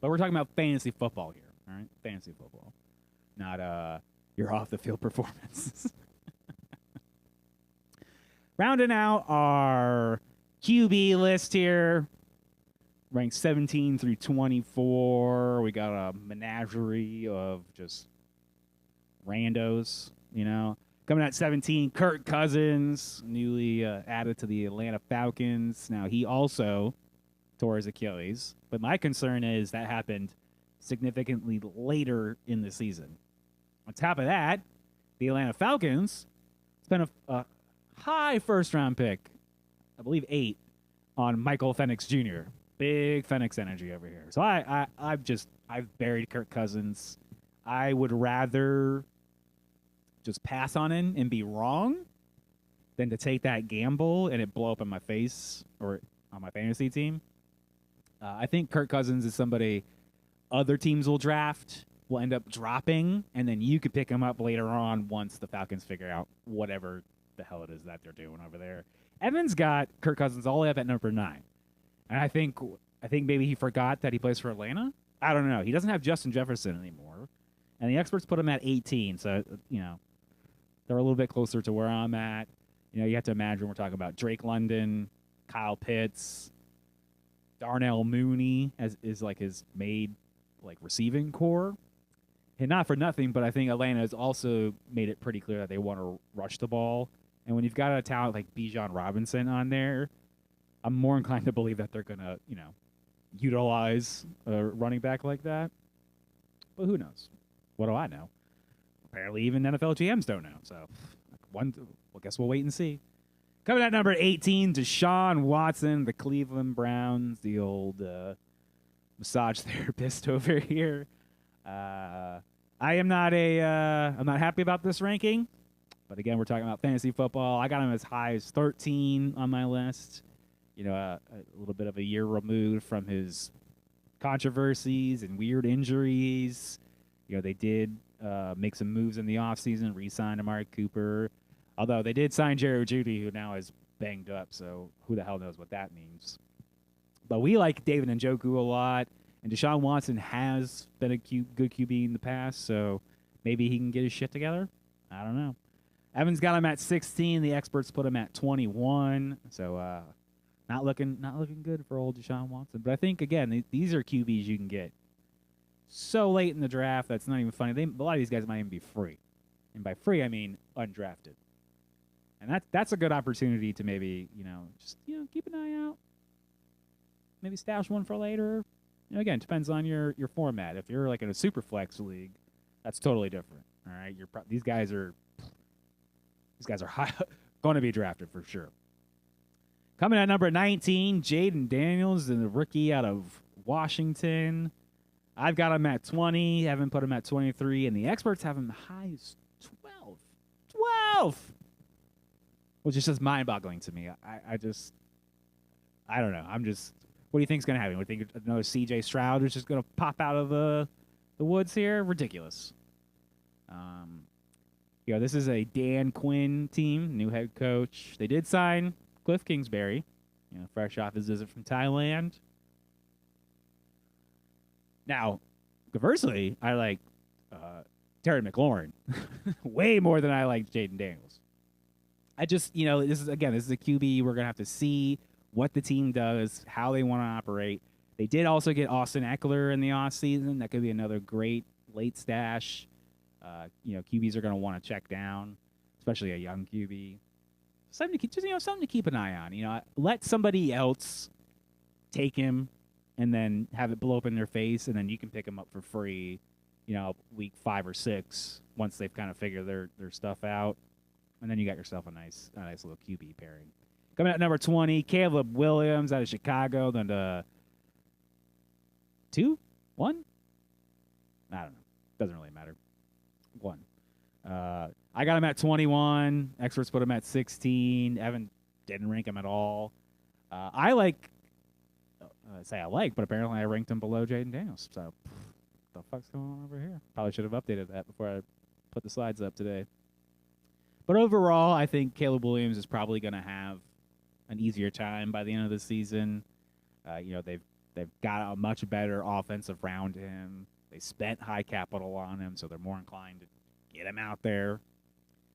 But we're talking about fantasy football here, all right? Fantasy football. Not your off-the-field performance. Rounding out our QB list here, ranked 17 through 24. We got a menagerie of just randos, Coming at 17, Kirk Cousins, newly added to the Atlanta Falcons. Now, he also tore his Achilles, but my concern is that happened significantly later in the season. On top of that, the Atlanta Falcons spent a high first-round pick, I believe 8, on Michael Penix Jr. Big Penix energy over here. So I've buried Kirk Cousins. I would rather just pass on him and be wrong than to take that gamble and it blow up in my face, or on my fantasy team. I think Kirk Cousins is somebody other teams will draft, will end up dropping, and then you could pick him up later on once the Falcons figure out whatever the hell it is that they're doing over there. Evan's got Kirk Cousins all the way up at number 9. And I think maybe he forgot that he plays for Atlanta. I don't know. He doesn't have Justin Jefferson anymore. And the experts put him at 18, so they're a little bit closer to where I'm at. You have to imagine we're talking about Drake London, Kyle Pitts, Darnell Mooney is like his made like receiving core. And not for nothing, but I think Atlanta has also made it pretty clear that they want to rush the ball. And when you've got a talent like Bijan Robinson on there, I'm more inclined to believe that they're going to, utilize a running back like that. But who knows? What do I know? Apparently even NFL GMs don't know. So, guess we'll wait and see. Coming at number 18, Deshaun Watson, the Cleveland Browns, the old massage therapist over here. I'm not happy about this ranking. But again, we're talking about fantasy football. I got him as high as 13 on my list. A little bit of a year removed from his controversies and weird injuries. They did make some moves in the offseason, re-signed Amari Cooper. Although they did sign Jerry Jeudy, who now is banged up, so who the hell knows what that means. But we like David Njoku a lot, and Deshaun Watson has been a good QB in the past, so maybe he can get his shit together. I don't know. Evan's got him at 16. The experts put him at 21. So not looking good for old Deshaun Watson. But I think, again, these are QBs you can get so late in the draft that's not even funny. A lot of these guys might even be free. And by free, I mean undrafted. And that's a good opportunity to maybe, just keep an eye out. Maybe stash one for later. Again, depends on your format. If you're like in a super flex league, that's totally different. All right, these guys are high, going to be drafted for sure. Coming at number 19, Jaden Daniels, the rookie out of Washington. I've got him at 20. Haven't put him at 23, and the experts have him high as 12. 12. Which is just mind-boggling to me. I don't know. What do you think's going to happen? What do you think another C.J. Stroud is just going to pop out of the woods here? Ridiculous. This is a Dan Quinn team, new head coach. They did sign Cliff Kingsbury, fresh off his visit from Thailand. Now, conversely, I like Terry McLaurin way more than I like Jaden Daniels. I just, this is a QB. We're going to have to see what the team does, how they want to operate. They did also get Austin Eckler in the offseason. That could be another great late stash. QBs are going to want to check down, especially a young QB. Something to keep an eye on. Let somebody else take him and then have it blow up in their face, and then you can pick him up for free, week 5 or 6 once they've kind of figured their stuff out. And then you got yourself a nice little QB pairing. Coming at number 20, Caleb Williams out of Chicago. Then 2? 1? I don't know. Doesn't really matter. 1. I got him at 21. Experts put him at 16. Evan didn't rank him at all. But apparently I ranked him below Jaden Daniels. So, what the fuck's going on over here? Probably should have updated that before I put the slides up today. But overall, I think Caleb Williams is probably going to have an easier time by the end of the season. They've got a much better offensive around him. They spent high capital on him, so they're more inclined to get him out there.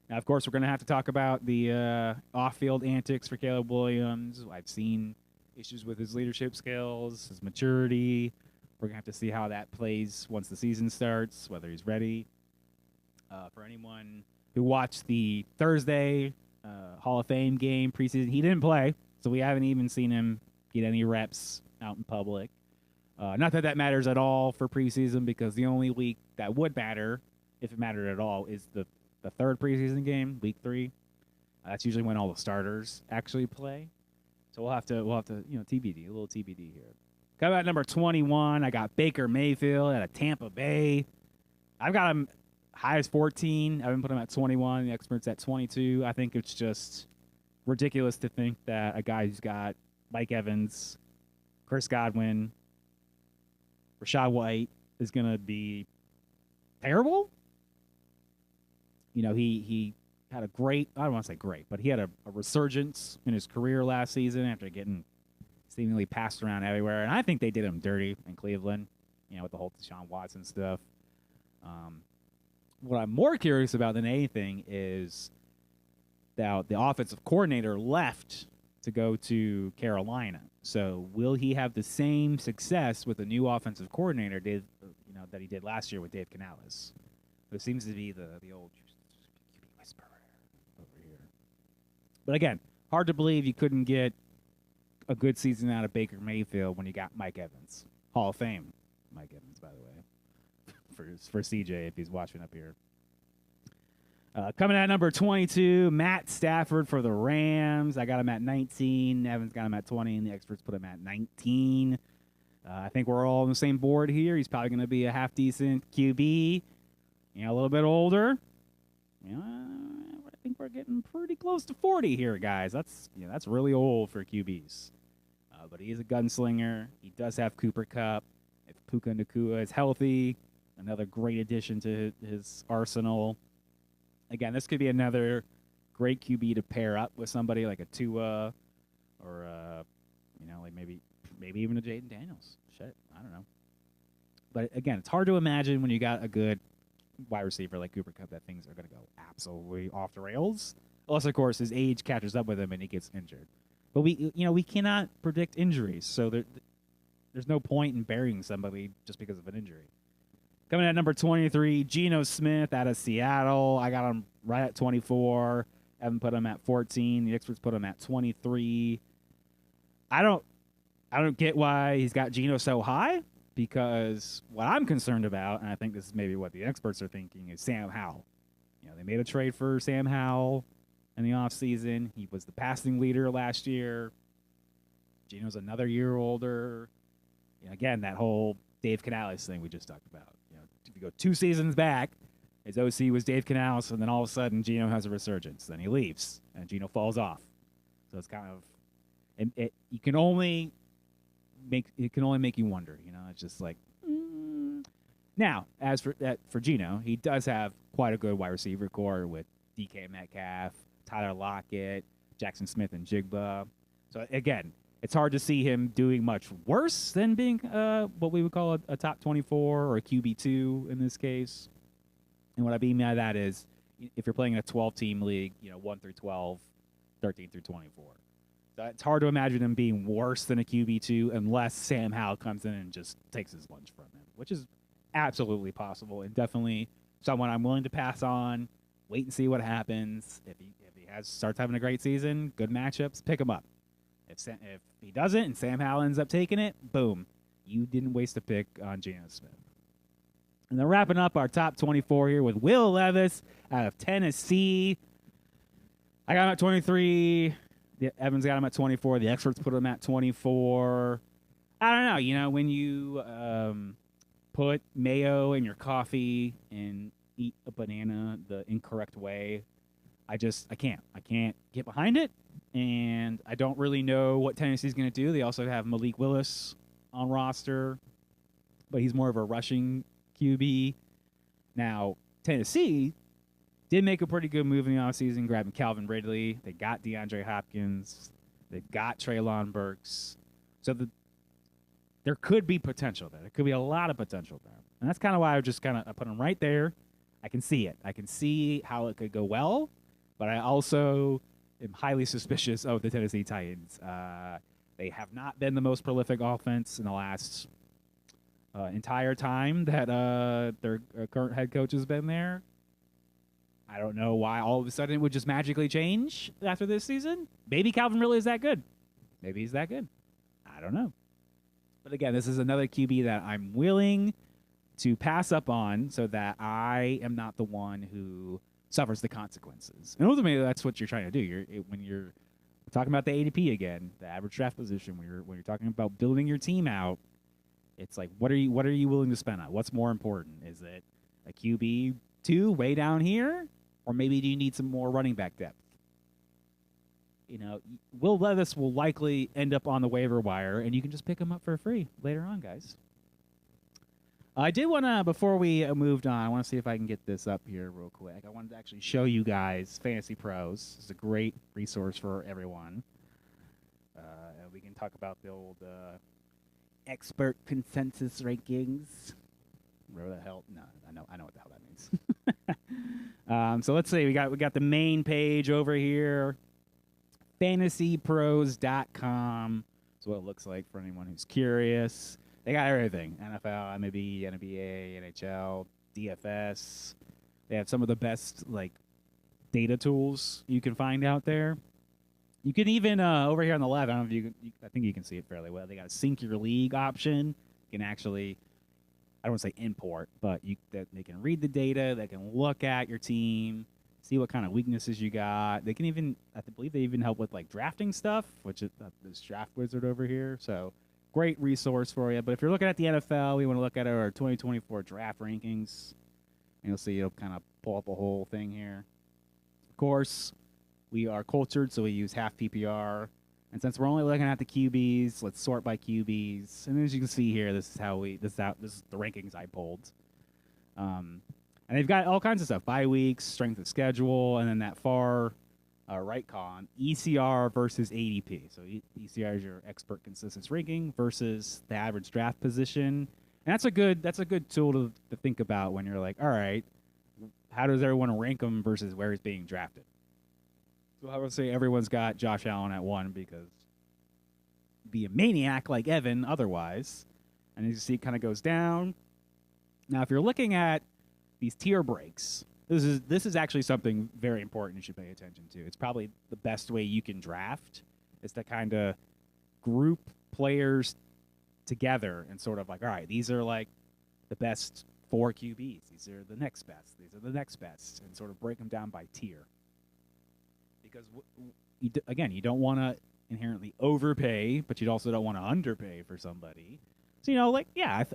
Now, of course, we're going to have to talk about the off-field antics for Caleb Williams. I've seen issues with his leadership skills, his maturity. We're going to have to see how that plays once the season starts, whether he's ready. For anyone who watched the Thursday Hall of Fame game preseason, he didn't play, so we haven't even seen him get any reps out in public. Not that that matters at all for preseason, because the only week that would matter, if it mattered at all, is the third preseason game, week 3. That's usually when all the starters actually play. So we'll have to TBD, a little TBD here. Coming at number 21, I got Baker Mayfield out of Tampa Bay. I've got him high as 14. I haven't put him at 21. The experts at 22. I think it's just ridiculous to think that a guy who's got Mike Evans, Chris Godwin, Rashad White is going to be terrible. You know, he had a great, I don't want to say great, but he had a resurgence in his career last season after getting seemingly passed around everywhere. And I think they did him dirty in Cleveland, you know, with the whole Deshaun Watson stuff. What I'm more curious about than anything is that the offensive coordinator left to go to Carolina. So will he have the same success with the new offensive coordinator that he did last year with Dave Canales? It seems to be the old QB whisperer over here. But again, hard to believe you couldn't get a good season out of Baker Mayfield when you got Mike Evans. Hall of Fame Mike Evans, by the way, for CJ if he's watching up here. Coming at number 22, Matt Stafford for the Rams. I got him at 19. Evans got him at 20, and the experts put him at 19. I think we're all on the same board here. He's probably going to be a half-decent QB. You know, a little bit older. You know, I think we're getting pretty close to 40 here, guys. That's really old for QBs. But he is a gunslinger. He does have Cooper Kupp. If Puka Nacua is healthy, another great addition to his arsenal. Again, this could be another great QB to pair up with somebody like a Tua or, like maybe even a Jaden Daniels. Shit, I don't know. But again, it's hard to imagine when you got a good wide receiver like Cooper Kupp that things are going to go absolutely off the rails. Unless, of course, his age catches up with him and he gets injured. But we cannot predict injuries, so there's no point in burying somebody just because of an injury. Coming at number 23, Geno Smith out of Seattle. I got him right at 24. Evan put him at 14. The experts put him at 23. I don't get why he's got Geno so high, because what I'm concerned about, and I think this is maybe what the experts are thinking, is Sam Howell. You know, they made a trade for Sam Howell in the offseason. He was the passing leader last year. Geno's another year older. You know, again, that whole Dave Canales thing we just talked about. You know, if you go 2 seasons back, his OC was Dave Canales, and then all of a sudden Geno has a resurgence. Then he leaves, and Geno falls off. So it's kind of, it can only make you wonder. You know, it's just like. Now, as for Geno, he does have quite a good wide receiver core with DK Metcalf, Tyler Lockett, Jackson Smith, and Jigba. So again, it's hard to see him doing much worse than being what we would call a top 24 or a QB2 in this case. And what I mean by that is, if you're playing in a 12-team league, 1 through 12, 13 through 24. So it's hard to imagine him being worse than a QB2 unless Sam Howell comes in and just takes his lunch from him, which is absolutely possible and definitely someone I'm willing to pass on. Wait and see what happens. If he starts having a great season, good matchups, pick him up. If he doesn't and Sam Howell ends up taking it, boom, you didn't waste a pick on Geno Smith. And then wrapping up our top 24 here with Will Levis out of Tennessee. I got him at 23. Evans got him at 24. The experts put him at 24. I don't know. When you put mayo in your coffee and eat a banana the incorrect way, I can't get behind it. And I don't really know what Tennessee's going to do. They also have Malik Willis on roster, but he's more of a rushing QB. Now, Tennessee did make a pretty good move in the offseason, grabbing Calvin Ridley. They got DeAndre Hopkins. They've got Treylon Burks. So there could be potential there. There could be a lot of potential there. And that's kind of why I put him right there. I can see it. I can see how it could go well, but I also am highly suspicious of the Tennessee Titans. They have not been the most prolific offense in the last entire time that their current head coach has been there. I don't know why all of a sudden it would just magically change after this season. Maybe Calvin really is that good. Maybe he's that good. I don't know. But again, this is another QB that I'm willing to pass up on so that I am not the one who suffers the consequences. And ultimately, that's what you're trying to do. When you're talking about the ADP again, the average draft position, when you're talking about building your team out, it's like, what are you willing to spend on? What's more important? Is it a QB2 way down here, or maybe do you need some more running back depth? Will Levis will likely end up on the waiver wire, and you can just pick him up for free later on, guys. I did want to, before we moved on, I want to see if I can get this up here real quick. I wanted to actually show you guys Fantasy Pros. It's a great resource for everyone. We can talk about the old expert consensus rankings. Whatever the hell? No, I know what the hell that means. So let's see. We got the main page over here. FantasyPros.com. That's what it looks like for anyone who's curious. They got everything: NFL, MLB, NBA, NHL, DFS. They have some of the best data tools you can find out there. You can even over here on the left. I don't know if you can. I think you can see it fairly well. They got a sync your league option. You can actually, I don't want to say import, but they can read the data. They can look at your team, see what kind of weaknesses you got. They can even, I believe, they even help with drafting stuff, which is this draft wizard over here. So great resource for you. But if you're looking at the NFL, we want to look at our 2024 draft rankings. And you'll see it'll kind of pull up a whole thing here. Of course, we are cultured, so we use half PPR. And since we're only looking at the QBs, let's sort by QBs. And as you can see here, this is the rankings I pulled. And they've got all kinds of stuff: bye weeks, strength of schedule, and then that far right column, ECR versus ADP. So ECR is your expert consensus ranking versus the average draft position. And that's a good tool to think about when you're like, all right, how does everyone rank him versus where he's being drafted? So I would say everyone's got Josh Allen at 1 because be a maniac like Evan otherwise. And as you see, it kind of goes down. Now, if you're looking at these tier breaks, this is actually something very important you should pay attention to. It's probably the best way you can draft is to kind of group players together and sort of all right, these are the best 4 QBs. These are the next best. These are the next best, and sort of break them down by tier. Because, again, you don't want to inherently overpay, but you also don't want to underpay for somebody. So,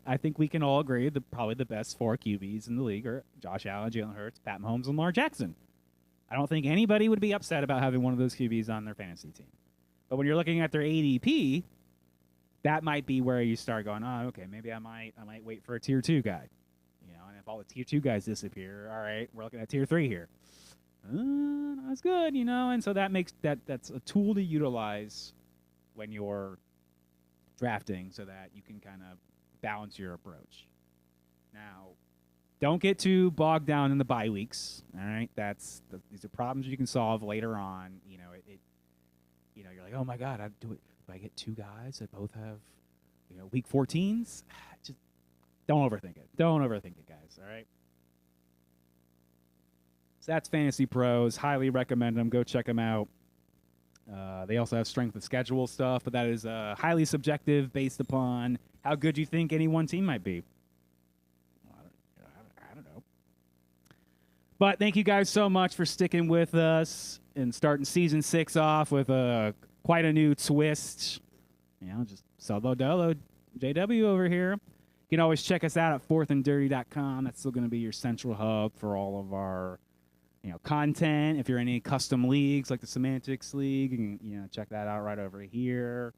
I think we can all agree that probably the best 4 QBs in the league are Josh Allen, Jalen Hurts, Pat Mahomes, and Lamar Jackson. I don't think anybody would be upset about having one of those QBs on their fantasy team. But when you're looking at their ADP, that might be where you start going, oh, okay, maybe I might wait for a tier 2 guy. And if all the tier 2 guys disappear, all right, we're looking at tier 3 here. Not as good, and so that's a tool to utilize when you're drafting so that you can kind of balance your approach. Now, don't get too bogged down in the bye weeks, all right? These are problems you can solve later on. You're like, oh my God, do I get 2 guys that both have, week 14s? Just don't overthink it. Don't overthink it, guys, all right? So that's Fantasy Pros. Highly recommend them. Go check them out. They also have strength of schedule stuff, but that is highly subjective based upon how good you think any one team might be. I don't know. But thank you guys so much for sticking with us and starting season 6 off with quite a new twist. Just solo dolo JW over here. You can always check us out at fourthanddirty.com. That's still going to be your central hub for all of our content. If you're in any custom leagues like the Semantics League, you can check that out right over here.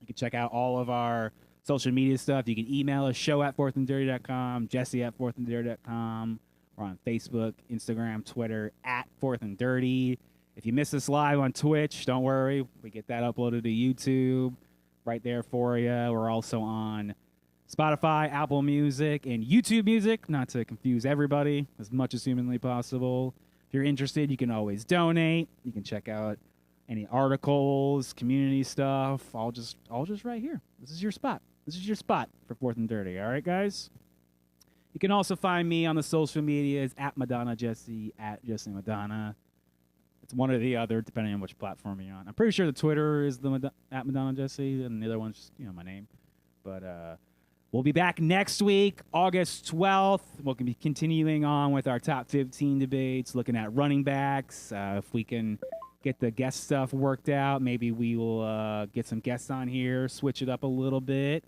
You can check out all of our social media stuff. You can email us, show@fourthanddirty.com, jesse@fourthanddirty.com. We're on Facebook, Instagram, Twitter, @fourthanddirty. If you miss us live on Twitch, don't worry. We get that uploaded to YouTube right there for you. We're also on Spotify, Apple Music, and YouTube Music, not to confuse everybody, as much as humanly possible. If you're interested, you can always donate. You can check out any articles, community stuff, all just right here. This is your spot. This is your spot for 4th and Dirty. All right, guys? You can also find me on the social medias @MadonnaJesse, @JesseMadonna. It's one or the other, depending on which platform you're on. I'm pretty sure the Twitter is @MadonnaJesse, and the other one's just, my name. But we'll be back next week, August 12th. We'll be continuing on with our top 15 debates, looking at running backs. If we can get the guest stuff worked out, maybe we will get some guests on here, switch it up a little bit.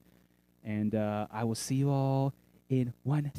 And I will see you all in 1